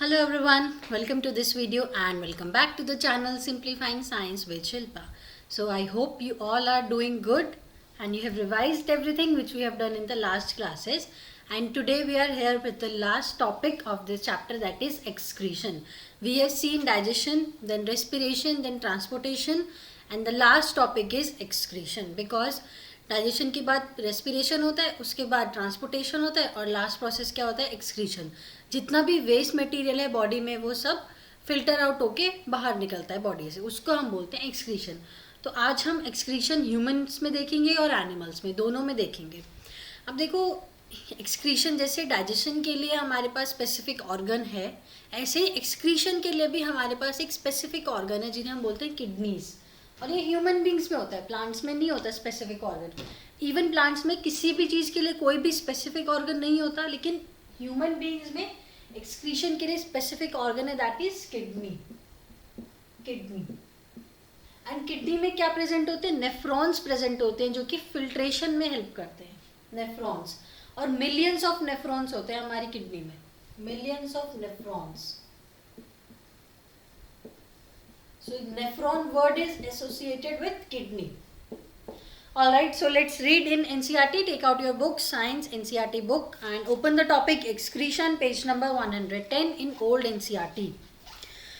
Hello everyone, welcome to this video and welcome back to the channel Simplifying Science with Shilpa. So I hope you all are doing good and you have revised everything which we have done in the last classes, and today we are here with the last topic of this chapter, that is excretion. We have seen digestion, then respiration, then transportation, and the last topic is excretion because digestion के बाद respiration होता है, उसके बाद transportation होता है और last process क्या होता है, एक्सक्रीशन. जितना भी वेस्ट मटेरियल है बॉडी में वो सब फिल्टर आउट होके बाहर निकलता है बॉडी से, उसको हम बोलते हैं एक्सक्रीशन. तो आज हम एक्सक्रीशन ह्यूमंस में देखेंगे और एनिमल्स में, दोनों में देखेंगे. अब देखो, एक्सक्रीशन जैसे डाइजेशन के लिए हमारे पास स्पेसिफिक ऑर्गन है, ऐसे ही एक्सक्रीशन के लिए भी हमारे पास एक स्पेसिफिक ऑर्गन है जिन्हें हम बोलते हैं किडनीज. और ये ह्यूमन बींग्स में होता है, प्लांट्स में नहीं होता स्पेसिफिक ऑर्गन. इवन प्लांट्स में किसी भी चीज़ के लिए कोई भी स्पेसिफिक ऑर्गन नहीं होता, लेकिन ह्यूमन बींग्स में एक्सक्रीशन के लिए स्पेसिफिक ऑर्गन है, that is kidney. Kidney and kidney में क्या प्रेजेंट होते हैं, नेफ्रॉन्स प्रेजेंट होते हैं जो कि फिल्ट्रेशन में हेल्प करते हैं. नेफ्रॉन्स, और मिलियंस ऑफ नेफ्रॉन्स होते हैं हमारी किडनी में, millions of nephrons. So nephron word is associated with kidney. Alright, so let's read in NCERT. Take out your book, Science NCERT book, and open the topic excretion, page number 110 in old NCERT.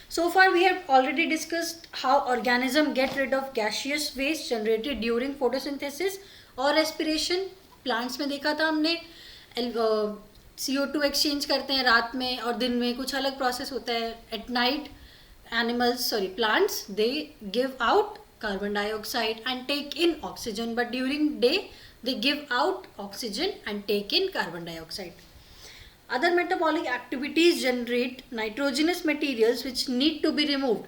So far we have already discussed how organism get rid of gaseous waste generated during photosynthesis और respiration. Plants में देखा था हमने, CO2 exchange करते हैं रात में और दिन में, कुछ अलग process होता है. At night plants, they give out carbon dioxide and take in oxygen, but during day they give out oxygen and take in carbon dioxide. Other metabolic activities generate nitrogenous materials which need to be removed.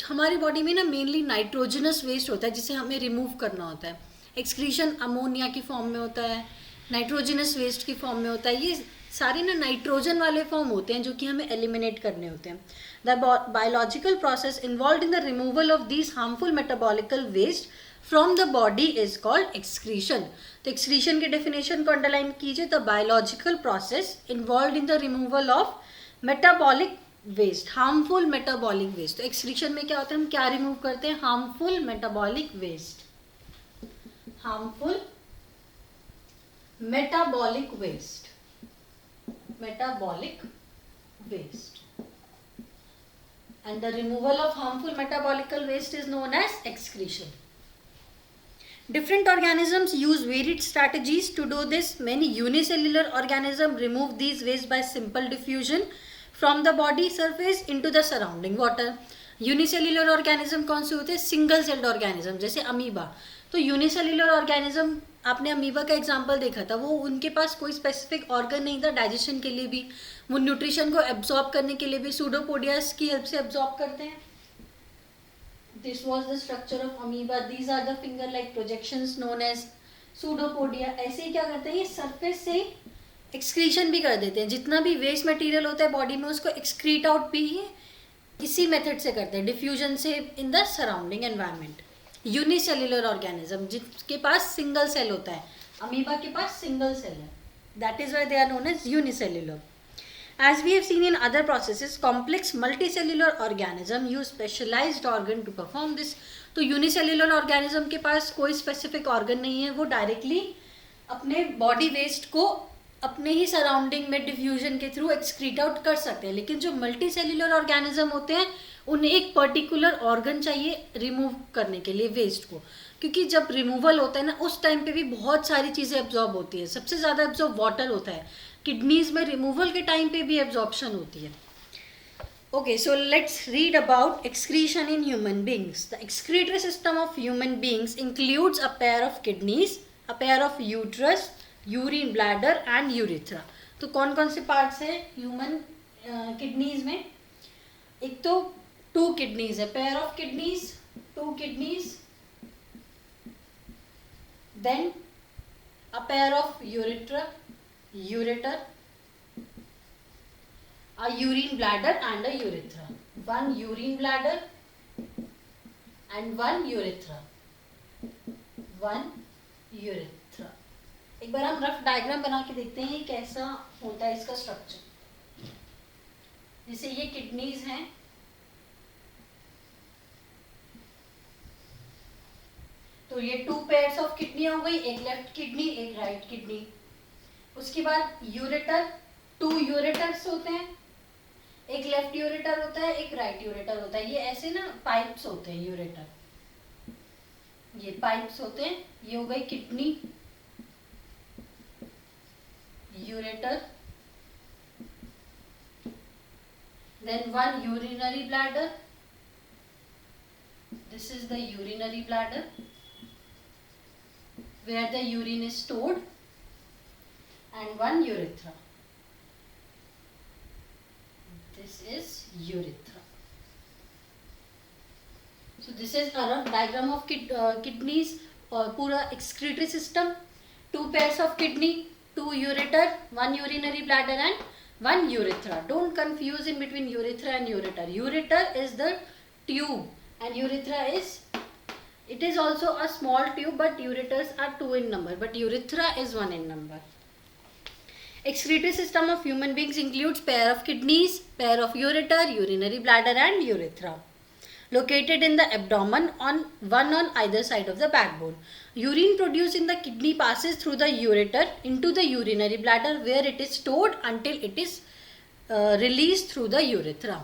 हमारी body में ना mainly nitrogenous waste होता है जिसे हमें remove करना होता है. एक्सक्रीशन अमोनिया की फॉर्म में होता है, नाइट्रोजनस वेस्ट की फॉर्म में होता है. ये सारे ना नाइट्रोजन वाले फॉर्म होते हैं जो कि हमें एलिमिनेट करने होते हैं. The biological process involve in the removal of these harmful metabolical waste from the body is called excretion. तो एक्सक्रीशन के डेफिनेशन को अंडरलाइन कीजिए. The biological process involve in the removal of metabolic waste, harmful metabolic waste. तो excretion में क्या होता है, हम क्या रिमूव करते हैं, harmful metabolic waste, harmful metabolic waste, metabolic waste, and the removal of harmful metabolical waste is known as excretion. Different organisms use varied strategies to do this. Many unicellular organisms remove these waste by simple diffusion from the body surface into the surrounding water. Unicellular organism कौन से होते हैं, single celled organism, जैसे amoeba. तो unicellular organism, आपने amoeba का example देखा था, वो उनके पास कोई स्पेसिफिक ऑर्गन नहीं था डाइजेशन के लिए भी, वो न्यूट्रिशन को एब्जॉर्ब करने के लिए भी सूडोपोडियास की हेल्प से एब्जॉर्ब करते हैं. This was the structure of amoeba. These are the finger like projections known as pseudopodia. ऐसे ही क्या करते हैं, ये सरफेस से एक्सक्रीशन भी कर देते हैं. जितना भी वेस्ट मटेरियल होता है बॉडी में उसको एक्सक्रीट आउट भी इसी मेथड से करते हैं, डिफ्यूजन से in the surrounding environment. Unicellular organism जिसके पास सिंगल सेल होता है, अमीबा के पास सिंगल सेल है, that is why they are known as unicellular. As we have seen in other processes, complex multicellular organism use specialized organ to perform this. तो unicellular organism के पास कोई specific organ नहीं है, वो directly अपने body waste को अपने ही surrounding में डिफ्यूजन के थ्रू एक्सक्रीट आउट कर सकते हैं. लेकिन जो मल्टी सेल्युलर ऑर्गेनिज्म होते हैं उन्हें एक पर्टिकुलर ऑर्गन चाहिए रिमूव करने के लिए वेस्ट को, क्योंकि जब रिमूवल होता है ना उस टाइम पे भी बहुत सारी चीज़ें एब्जॉर्ब होती है. सबसे ज़्यादा एब्जॉर्ब वाटर होता है, किडनीज में रिमूवल के टाइम पे भी एब्जॉर्प्शन होती है. Okay, so let's read about excretion in human beings. The excretory system of human beings includes a pair of kidneys, a pair of uterus, urine bladder and urethra. तो कौन कौन से parts हैं human kidneys में, एक तो 2 kidneys है, pair of kidneys, 2 kidneys, then a pair of ureter, a urine bladder and a urethra. One urine bladder and one urethra. One urethra. एक बार हम रफ डायग्राम बना के देखते हैं कैसा होता है इसका स्ट्रक्चर. जैसे ये किडनीज हैं, तो ये 2 पेयर्स ऑफ किडनी हो गई, एक लेफ्ट किडनी एक राइट किडनी। उसके बाद यूरेटर, 2 यूरेटर्स होते हैं, एक लेफ्ट यूरेटर होता है एक राइट यूरेटर होता है। ये ऐसे ना पाइप्स होते हैं यूरेटर, ये पाइप्स होते हैं। ये हो गई kidney, ureter, then one urinary bladder, this is the urinary bladder where the urine is stored, and one urethra, this is urethra. So this is a rough diagram of kidneys और पूरा excretory system, 2 pairs of kidney, 2 ureter, 1 urinary bladder and 1 urethra. Don't confuse in between urethra and ureter. Ureter is the tube and urethra is, it is also a small tube, but ureters are 2 in number, but urethra is 1 in number. Excretory system of human beings includes pair of kidneys, pair of ureter, urinary bladder and urethra. Located in the abdomen, one on either side of the backbone. Urine produced in the kidney passes through the ureter into the urinary bladder where it is stored until it is released through the urethra.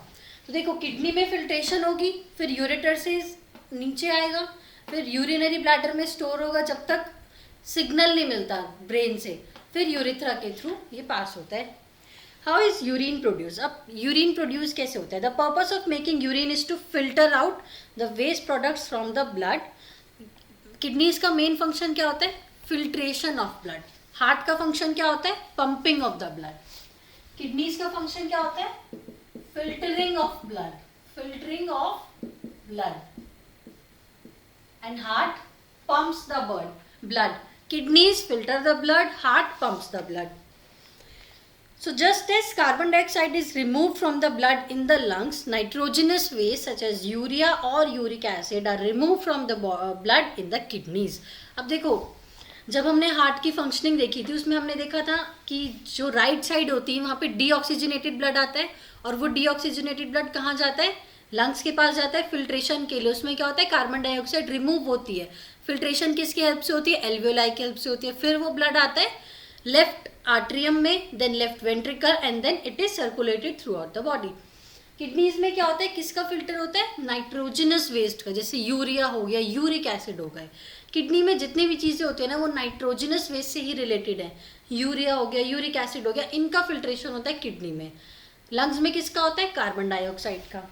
तो देखो kidney में filtration होगी, फिर ureter से नीचे आएगा, फिर urinary bladder में स्टोर होगा जब तक सिग्नल नहीं मिलता ब्रेन से, फिर यूरेथ्रा के थ्रू ये पास होता है। How is urine produce? अब यूरिन प्रोड्यूस कैसे होता है? The purpose of making urine is to filter out the waste products from the blood. Kidneys का मेन फंक्शन क्या होता है? Filtration of blood. हार्ट का फंक्शन क्या होता है? Pumping of the blood. Kidneys का फंक्शन क्या होता है? Filtering of blood, filtering of blood. And heart pumps the blood. Kidneys filter the blood, heart pumps the blood. So just as carbon dioxide is removed from the blood in the lungs, nitrogenous waste such as urea or uric acid are removed from the blood in the kidneys. अब देखो, जब हमने heart की functioning देखी थी उसमें हमने देखा था कि जो राइट साइड होती है वहाँ पे डीऑक्सीजनेटेड ब्लड आता है, और वो डीऑक्सीजनेटेड ब्लड कहाँ जाता है? लंग्स के पास जाता है फिल्ट्रेशन के लिए। उसमें क्या होता है? कार्बन डाइऑक्साइड रिमूव होती है। फिल्ट्रेशन किसकी हेल्प से होती है? एल्वियोलाई की हेल्प से होती है। फिर वो ब्लड आता है लेफ्ट आर्ट्रियम में, then left ventricle, and then it is circulated throughout the body. Kidneys में क्या होता है? किसका फिल्टर होता है? नाइट्रोजनस वेस्ट का, जैसे यूरिया हो गया, यूरिक एसिड हो गए। किडनी में जितनी भी चीज़ें होती है ना वो नाइट्रोजनस वेस्ट से ही रिलेटेड है। यूरिया हो गया, यूरिक एसिड हो गया, इनका फिल्ट्रेशन होता है किडनी में। लंग्स में किसका होता है? कार्बन डाइऑक्साइड का।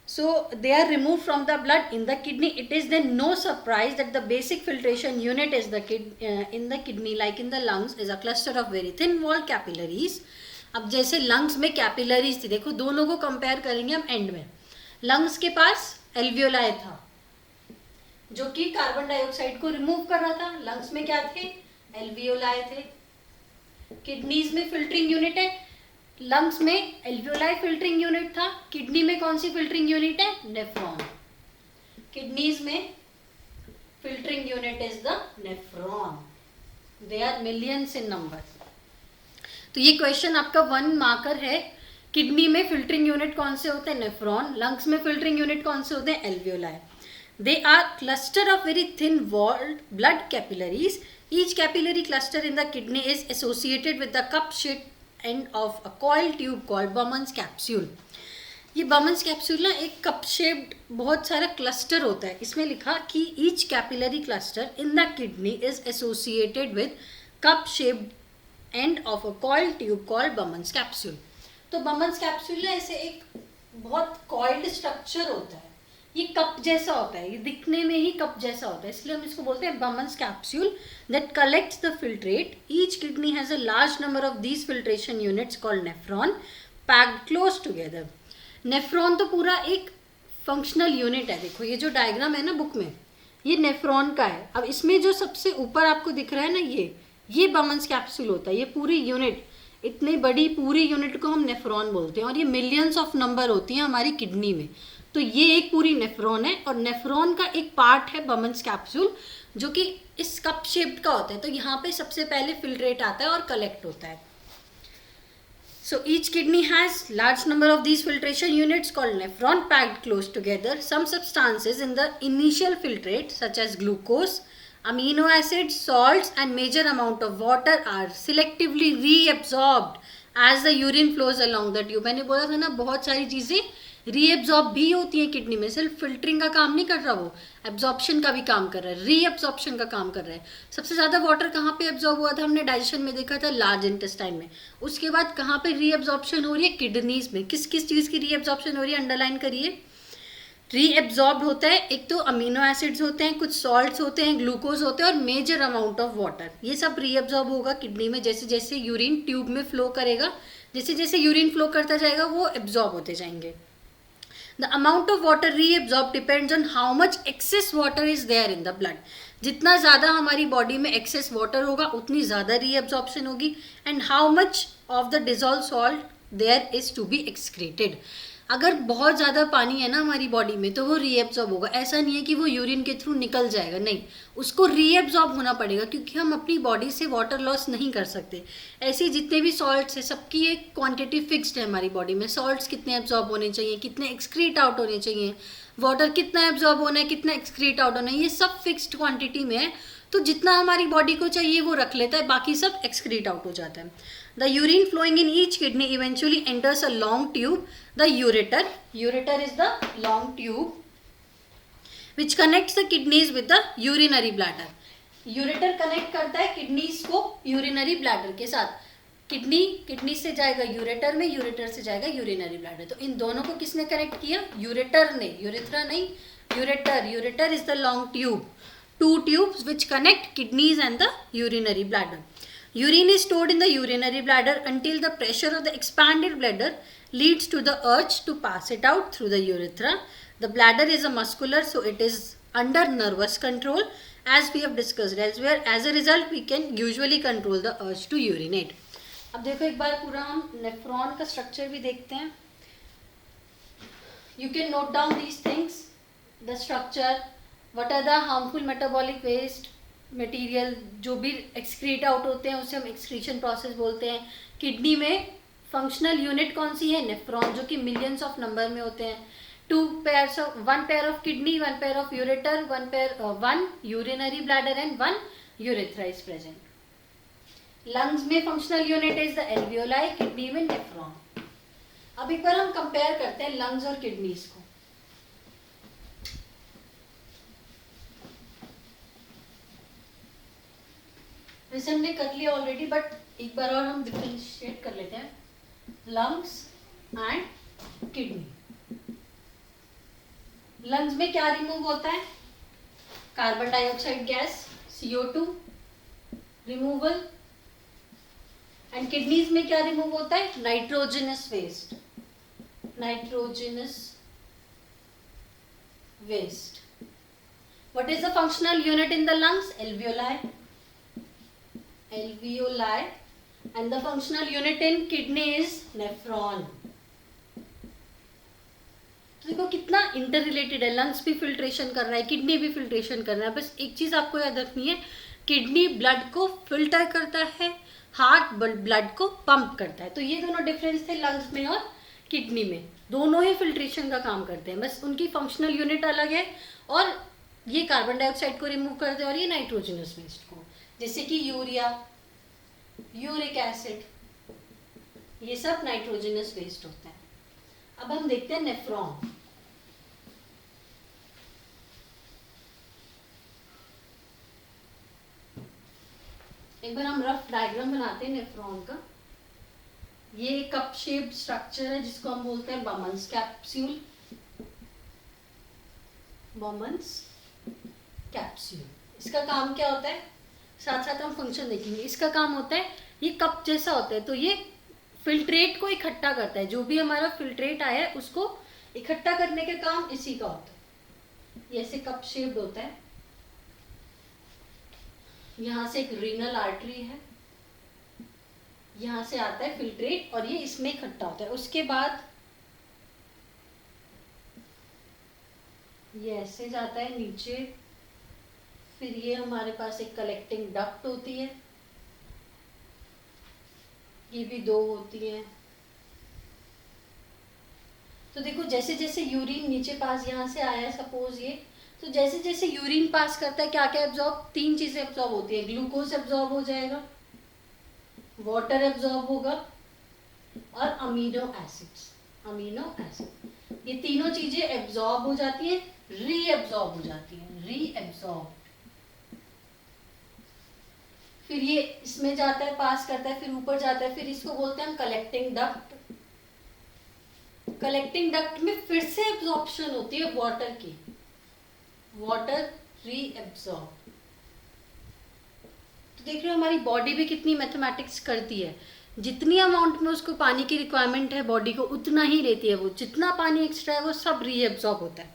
So they are removed from the blood in the kidney. It is then no surprise that the basic filtration unit is in the kidney, like in the lungs, is a cluster of very thin walled capillaries. अब जैसे lungs में capillaries थी, देखो दोनों को compare करेंगे हम and में। lungs के पास एल्वियोलाई था जो कि कार्बन डाइऑक्साइड को रिमूव कर रहा था। lungs में क्या थे? एल्वियोलाई थे। किडनीज में फिल्टरिंग यूनिट है, लंग्स में एल्वियोलाई फिल्टरिंग यूनिट था, किडनी में कौन सी फिल्टरिंग यूनिट है? नेफ्रॉन। किडनीज में filtering unit is the nephron. They are millions in number. तो ये क्वेश्चन आपका 1 मार्कर है। किडनी में फिल्टरिंग यूनिट कौन से होते हैं? नेफ्रॉन। लंग्स में फिल्टरिंग यूनिट कौन से होते हैं? Alveoli. They are cluster of very thin walled blood capillaries. Each capillary cluster in the kidney is associated with the cup shape end of a coil tube called Bowman's capsule. ये Bowman's capsule ना एक cup shaped बहुत सारा cluster होता है। इसमें लिखा कि each capillary cluster in the kidney is associated with cup shaped end of a coil tube called Bowman's capsule. तो Bowman's capsule ना ऐसे एक बहुत coiled structure होता है, ये कप जैसा होता है, ये दिखने में ही कप जैसा होता है, इसलिए हम इसको बोलते हैं Bowman's capsule that collects the filtrate. Each kidney has a large number of these filtration units called nephron packed close together. Nephron तो पूरा एक फंक्शनल यूनिट है। देखो ये जो डायग्राम है ना बुक में, ये नेफ्रॉन का है। अब इसमें जो सबसे ऊपर आपको दिख रहा है ना, ये Bowman's capsule होता है। ये पूरी यूनिट, इतनी बड़ी पूरी यूनिट को हम नेफ्रॉन बोलते हैं, और ये मिलियंस ऑफ नंबर होती हैं हमारी किडनी में। तो ये एक पूरी नेफ्रॉन है, और नेफ्रॉन का एक पार्ट है Bowman's capsule जो कि इस कप शेप्ड का होता है। तो यहाँ पे सबसे पहले फिल्ट्रेट आता है और कलेक्ट होता है। So each kidney has large number of these filtration units called nephron packed close together. Some substances in the initial filtrate such as glucose, amino acids, salts and major amount of water are selectively reabsorbed as the urine flows along the tube. मैंने बोला था ना बहुत सारी चीज़ें reabsorb भी होती है किडनी में. सिर्फ फिल्टरिंग का काम नहीं कर रहा, वो एब्जॉर्प्शन का भी काम कर रहा है, रीएब्जॉर्प्शन का काम कर रहा है. सबसे ज़्यादा वाटर कहाँ पे एब्जॉर्ब हुआ था, हमने डाइजेशन में देखा था, लार्ज इंटेस्टाइन में. उसके बाद कहाँ पे रीएब्जॉर्प्शन हो रही है, किडनीज में. किस किस चीज़ की रीएब्जॉर्प्शन हो रही है, अंडरलाइन करिए. रीएब्जॉर्ब होता है एक तो अमीनो एसिड्स होते हैं, कुछ सॉल्ट्स होते हैं, ग्लूकोज होते हैं और मेजर अमाउंट ऑफ वाटर. ये सब रीएब्जॉर्ब होगा किडनी में. जैसे जैसे यूरिन ट्यूब में फ्लो करेगा, जैसे जैसे यूरिन फ्लो करता जाएगा वो एब्जॉर्ब होते जाएंगे. The amount of water reabsorbed depends on how much excess water is there in the blood. जितना ज़्यादा हमारी बॉडी में एक्सेस वाटर होगा उतनी ज़्यादा रीअब्जॉर्प्शन होगी. And how much of the dissolve salt there is to be excreted. अगर बहुत ज़्यादा पानी है ना हमारी बॉडी में तो वो रीएब्जॉर्ब होगा. ऐसा नहीं है कि वो यूरिन के थ्रू निकल जाएगा, नहीं, उसको रीएब्जॉर्ब होना पड़ेगा क्योंकि हम अपनी बॉडी से वाटर लॉस नहीं कर सकते. ऐसे जितने भी सॉल्ट्स हैं सबकी एक क्वांटिटी फिक्स्ड है हमारी बॉडी में. सॉल्ट्स कितने एब्जॉर्ब होने चाहिए, कितने एक्सक्रीट आउट होने चाहिए, वाटर कितना एब्जॉर्ब होना है, कितना एक्सक्रीट आउट होना है, ये सब फिक्स्ड क्वांटिटी में है. तो जितना हमारी बॉडी को चाहिए वो रख लेता है, बाकी सब एक्सक्रीट आउट हो जाता है. The urine flowing in each kidney eventually enters a long tube, the ureter. Ureter is the long tube which connects the kidneys with the urinary bladder. Ureter connect करता है kidneys को urinary bladder के साथ. Kidney से जाएगा ureter में, ureter से जाएगा यूरिनरी ब्लैडर. तो इन दोनों को किसने कनेक्ट किया, यूरेटर ने, यूरेथ्रा नहीं, ureter. Ureter is the long tube. Two tubes which connect kidneys and the urinary bladder. Urine is stored in the urinary bladder until the pressure of the expanded bladder leads to the urge to pass it out through the urethra. The bladder is a muscular, so it is under nervous control as we have discussed elsewhere. As a result, we can usually control the urge to urinate. अब देखो एक बार पूरा हम nephron का structure भी देखते हैं. You can note down these things, the structure. What are the harmful metabolic waste material जो भी एक्सक्रीट आउट होते हैं उसे हम एक्सक्रीशन प्रोसेस बोलते हैं. किडनी में फंक्शनल यूनिट कौन सी है, नेफ्रॉन, जो कि मिलियंस ऑफ नंबर में होते हैं. One pair of kidney, one pair of ureter, one urinary bladder and one urethra is present. Lungs में functional unit is the alveoli, kidney में नेफ्रॉन. अब एक बार हम कंपेयर करते हैं लंग्स और किडनीज को. वैसे हमने कर लिया ऑलरेडी, बट एक बार और हम डिफरेंशिएट कर लेते हैं लंग्स एंड किडनी. लंग्स में क्या रिमूव होता है, carbon dioxide gas, CO2 removal. And kidneys में क्या रिमूव होता है, nitrogenous waste. Nitrogenous waste. What is the functional unit in the lungs, alveoli. Alveoli, and the functional unit in kidney is nephron. तो देखो कितना inter related है. Lungs भी filtration कर रहा है, किडनी भी फिल्ट्रेशन कर रहा है. बस एक चीज आपको याद रखनी है, किडनी ब्लड को फिल्टर करता है, हार्ट ब्लड को पंप करता है. तो ये दोनों डिफरेंस थे लंग्स में और किडनी में. दोनों ही फिल्ट्रेशन का काम करते हैं, बस उनकी फंक्शनल यूनिट अलग है. और ये कार्बन डाइऑक्साइड को रिमूव करते हैं और ये नाइट्रोजनस वेस्ट को, जैसे कि यूरिया, यूरिक एसिड, ये सब नाइट्रोजनस वेस्ट होता है. अब हम देखते हैं नेफ्रॉन. एक बार हम रफ डायग्राम बनाते हैं नेफ्रॉन का. ये कप शेप्ड स्ट्रक्चर है जिसको हम बोलते हैं बमन्स कैप्सूल. बमन्स कैप्सूल. इसका काम क्या होता है, साथ साथ हम फंक्शन देखेंगे. इसका काम होता है, ये कप जैसा होता है, तो ये फिल्ट्रेट को इकट्ठा करता है. जो भी हमारा फिल्ट्रेट आया है उसको इकट्ठा करने का काम इसी का होता है. ये ऐसे कप शेप्ड होता है. यहाँ से एक रीनल आर्टरी है, यहाँ से आता है फिल्ट्रेट और ये इसमें इकट्ठा होता है. उसके बाद ये ऐसे जाता है नीचे. फिर ये हमारे पास एक कलेक्टिंग डक्ट होती है, ये भी दो होती है. तो देखो जैसे जैसे यूरिन नीचे पास यहाँ से आया सपोज ये, तो जैसे जैसे यूरिन पास करता है क्या क्या एब्जॉर्ब, 3 चीजें एब्जॉर्ब होती है, ग्लूकोज एब्जॉर्ब हो जाएगा, वाटर एब्जॉर्ब होगा और अमीनो एसिड्स, अमीनो एसिड, ये तीनों चीजें एब्जॉर्ब हो जाती हैं, रीएब्जॉर्ब हो जाती हैं, रीएब्जॉर्ब। फिर ये इसमें जाता है, पास करता है, फिर ऊपर जाता है, फिर इसको बोलते हैं हम कलेक्टिंग डक्ट। कलेक्टिंग डक्ट में फिर से एब्जॉर्प्शन होती है वाटर की, वाटर रीएब्जॉर्ब। तो देख रहे हो हमारी बॉडी भी कितनी मैथमेटिक्स करती है, जितनी अमाउंट में उसको पानी की रिक्वायरमेंट है बॉडी को उतना ही लेती है वो, जितना पानी एक्स्ट्रा है वो सब रीएब्जॉर्ब होता है।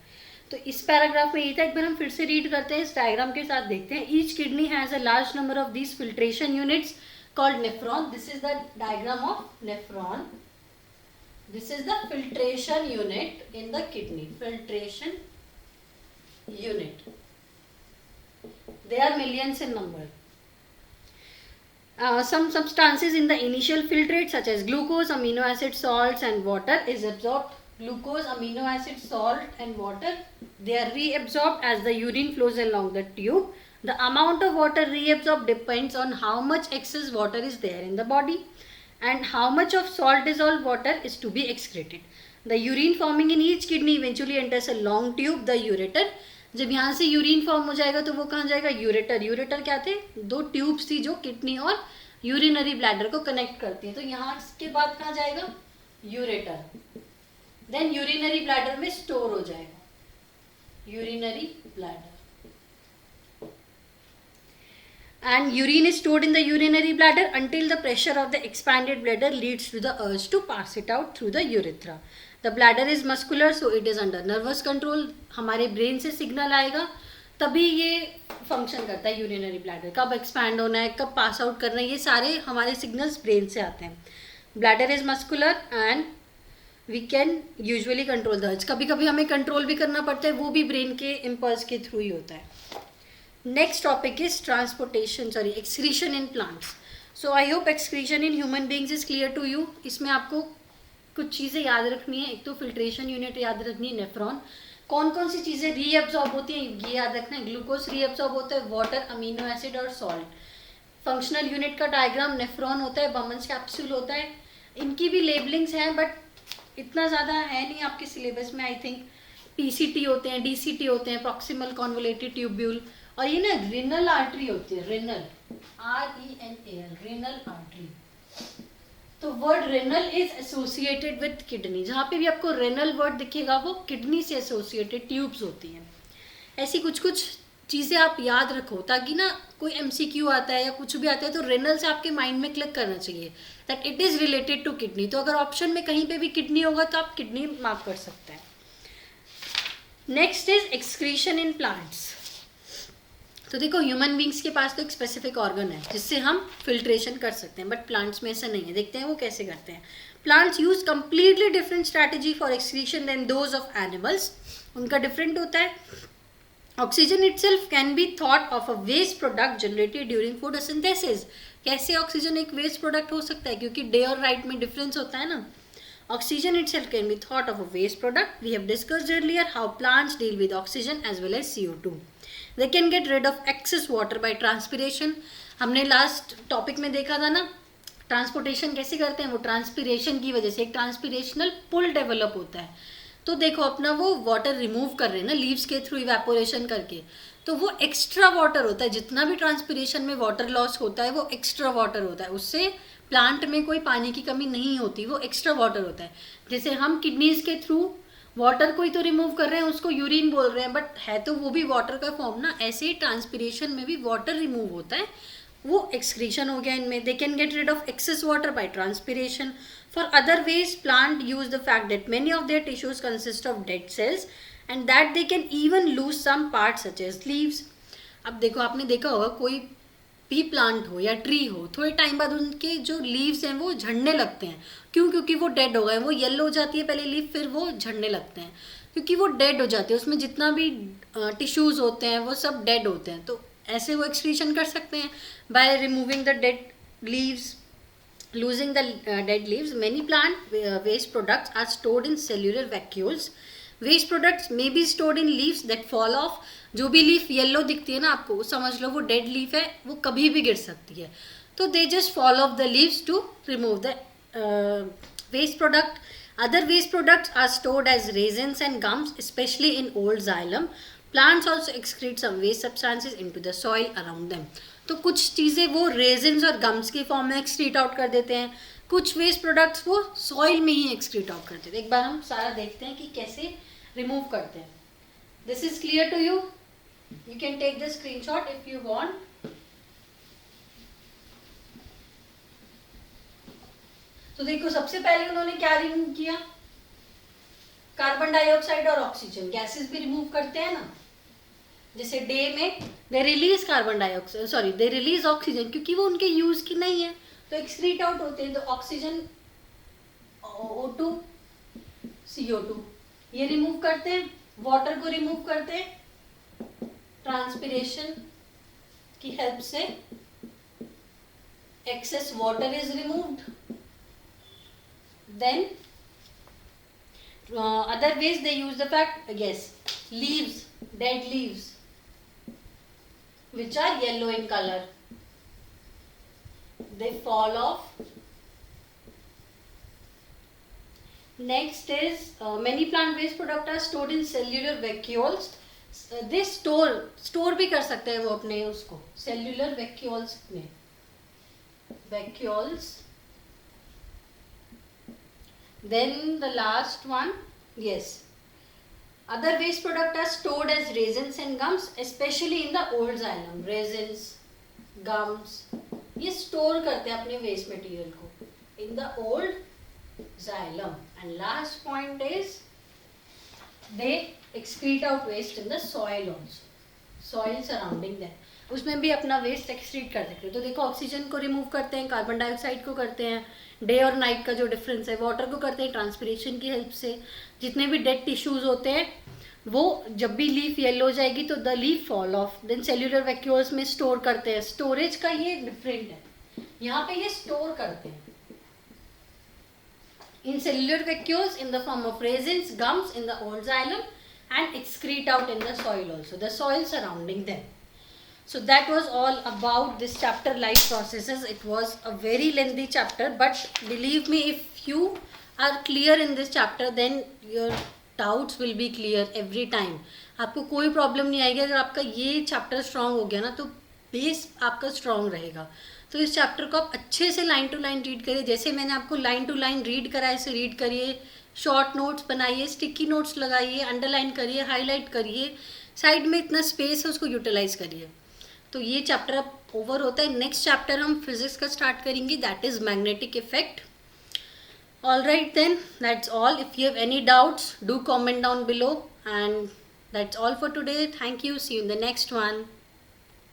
तो इस पैराग्राफ में ये था, एक बार हम फिर से रीड करते हैं, इस डायग्राम के साथ देखते हैं। Each kidney has a large number of these filtration units called nephron. This is the diagram of nephron. This is the filtration unit in the kidney, filtration unit, they are millions in number. Some substances in the initial filtrate such as glucose, amino acid, salts and water is absorbed. Glucose, amino acid, salt and water, they are reabsorbed as the urine flows along the tube. The amount of water reabsorbed depends on how much excess water is there in the body and how much of salt dissolved water is to be excreted. The urine forming in each kidney eventually enters a long tube, the ureter. जब यहाँ से urine form हो जाएगा तो वो कहाँ जाएगा, ureter. Ureter क्या थे, 2 ट्यूब्स थी जो किडनी और यूरिनरी ब्लैडर को कनेक्ट करती है। तो यहाँ के बाद कहाँ जाएगा, यूरेटर, देन यूरिनरी ब्लैडर में स्टोर हो जाएगा, urinary bladder, and urine is stored in the urinary bladder until the pressure of the expanded bladder leads to the urge to pass it out through the urethra. The bladder is muscular, so it is under nervous control. हमारे brain से signal आएगा तभी ये function करता है urinary bladder, कब expand होना है, कब पास आउट करना है, ये सारे हमारे सिग्नल्स ब्रेन से आते हैं। Bladder is muscular and we can usually control the urge. कभी कभी हमें कंट्रोल भी करना पड़ता है, वो भी ब्रेन के इम्पल्स के थ्रू ही होता है। Next topic is excretion in plants. So I hope excretion in human beings is clear to you. इसमें आपको कुछ चीज़ें याद रखनी है। एक तो फिल्ट्रेशन यूनिट याद रखनी है, नेफ्रॉन, कौन कौन सी चीज़ें रीअब्सॉर्ब होती हैं ये याद रखना है। ग्लूकोज रीअब्सॉर्ब होता है, वाटर, अमीनो एसिड और सॉल्ट। फंक्शनल यूनिट का डायग्राम, नेफ्रॉन होता है, बमन्स कैप्सूल होता है। इनकी भी लेबलिंग्स हैं बट इतना ज़्यादा है नहीं आपके सिलेबस में। आई थिंक पीसीटी होते हैं, डीसीटी होते हैं, प्रॉक्सिमल कॉन्वोलेटेड ट्यूब्यूल, और ये ना रेनल आर्टरी होती है, रेनल, RENAL, रेनल आर्टरी। तो word renal is associated with kidney, जहाँ पे भी आपको रेनल वर्ड दिखेगा वो किडनी से एसोसिएटेड ट्यूब्स होती हैं। ऐसी कुछ कुछ चीज़ें आप याद रखो ताकि ना कोई MCQ आता है या कुछ भी आता है तो रेनल से आपके माइंड में क्लिक करना चाहिए that it is related to kidney. तो अगर ऑप्शन में कहीं पे भी किडनी होगा तो आप किडनी मार्क कर सकते हैं। Next is excretion in plants. तो देखो ह्यूमन बींग्स के पास तो एक स्पेसिफिक ऑर्गन है जिससे हम फिल्ट्रेशन कर सकते हैं, बट प्लांट्स में ऐसा नहीं है। देखते हैं वो कैसे करते हैं। Plants use completely different strategy for excretion than those of animals. उनका डिफरेंट होता है। Oxygen itself can be thought of a waste product generated during photosynthesis. कैसे ऑक्सीजन एक वेस्ट प्रोडक्ट हो सकता है, क्योंकि डे और नाइट में डिफरेंस होता है ना। Oxygen itself can be thought of a waste product. We have discussed earlier how plants deal with oxygen as well as CO2. They can get rid of excess water by transpiration. हमने last topic में देखा था ना, transportation कैसे करते हैं, वो transpiration की वजह से एक ट्रांसपिरेशनल पुल डेवलप होता है। तो देखो अपना वो वाटर रिमूव कर रहे हैं ना लीव्स के थ्रू इवेपोरेशन करके, तो वो एक्स्ट्रा वाटर होता है। जितना भी ट्रांसपिरेशन में वाटर लॉस होता है वो एक्स्ट्रा वाटर होता है, उससे प्लांट में कोई पानी की कमी नहीं होती, वो एक्स्ट्रा वाटर होता है। जैसे हम किडनीज के थ्रू वाटर को ही तो रिमूव कर रहे हैं, उसको यूरिन बोल रहे हैं, बट है तो वो भी वाटर का फॉर्म ना। ऐसे ही ट्रांसपिरेशन में भी वाटर रिमूव होता है, वो एक्सक्रीशन हो गया इनमें। They can get rid of excess water by transpiration. For other ways plant use the fact that many of their tissues consist of dead cells and that they can even lose some part such as leaves. अब देखो आपने देखा होगा कोई भी plant हो या tree हो, थोड़े टाइम बाद उनके जो लीव्स हैं वो झड़ने लगते हैं। क्यों? क्योंकि वो डेड हो गए। वो येलो हो जाती है पहले लीफ, फिर वो झड़ने लगते हैं क्योंकि वो डेड हो जाती है। उसमें जितना भी टिश्यूज होते हैं वो सब डेड होते हैं। तो ऐसे वो एक्सक्रीशन कर सकते हैं by removing the dead leaves. losing the dead leaves. Many plant waste products are stored in cellular vacuoles. Waste products may be stored in leaves that fall off. जो भी लीफ येलो दिखती है ना आपको, समझ लो वो डेड लीफ है, वो कभी भी गिर सकती है. तो they just fall off the leaves to remove the waste product. Other waste products are stored as resins and gums, especially in old xylem. Plants also excrete some waste substances into the soil around them. तो कुछ चीज़ें वो resins और gums के form में excrete out कर देते हैं, कुछ वेस्ट प्रोडक्ट्स वो सॉइल में ही एक्सक्रीट आउट कर देते हैं. एक बार हम सारा देखते हैं कि कैसे रिमूव करते हैं. This is clear to you. You can take the screenshot if you want. तो देखो सबसे पहले उन्होंने क्या रिमूव किया, कार्बन डाइऑक्साइड और ऑक्सीजन गैसेस भी रिमूव करते हैं ना. जैसे डे में they release carbon dioxide, sorry they release oxygen, क्योंकि वो उनके यूज की नहीं है तो एक्सक्रीट आउट होते हैं. तो ऑक्सीजन O2 CO2 ये रिमूव करते हैं. वाटर को रिमूव करते हैं ट्रांसपिरेशन की हेल्प से. Excess water is removed. Then other ways they use the fact, yes, leaves, dead leaves which are yellow in color, they fall off. Next is many plant waste products are stored in cellular vacuoles. They store भी कर सकते हैं वो अपने उसको cellular vacuoles में. Vacuoles. Then the last one, yes, other waste products are stored as resins and gums, especially in the old xylem. Resins, gums, ये store करते हैं अपने waste material को in the old xylem. And last point is they excrete out waste in the soil also, soil surrounding them. उसमें भी अपना waste excrete कर सकते हैं. तो देखो ऑक्सीजन को रिमूव करते हैं, कार्बन डाइऑक्साइड को करते हैं, डे और नाइट का जो डिफरेंस है, वाटर को करते हैं ट्रांसपिरेशन की हेल्प से. जितने भी डेड टिश्यूज होते हैं वो जब भी लीफ येलो हो जाएगी तो the leaf fall off. Then cellular vacuoles में स्टोर करते हैं. स्टोरेज का ये डिफरेंट है, यहाँ पे ये स्टोर करते हैं in cellular vacuoles in the form of resins, gums in the old xylem, and excrete out in the soil also, the soil surrounding them. So that was all about this chapter, life processes. It was a very lengthy chapter, but believe me, if you are clear in this chapter, then your doubts will be clear every time. आपको कोई problem नहीं आएगी. अगर आपका ये chapter strong हो गया ना तो बेस आपका स्ट्रांग रहेगा. तो इस चैप्टर को आप अच्छे से लाइन टू लाइन रीड करिए. जैसे मैंने आपको लाइन टू लाइन रीड करा, ऐसे रीड करिए. शॉर्ट नोट्स बनाइए, स्टिकी नोट्स लगाइए, अंडरलाइन करिए, हाईलाइट करिए. साइड में इतना स्पेस है उसको यूटिलाइज करिए. तो ये चैप्टर अब ओवर होता है. नेक्स्ट चैप्टर हम फिजिक्स का स्टार्ट करेंगे, that is magnetic effect. All right then, that's all. If you have any doubts, do comment down below. And that's all for today. Thank you. See you in the next one.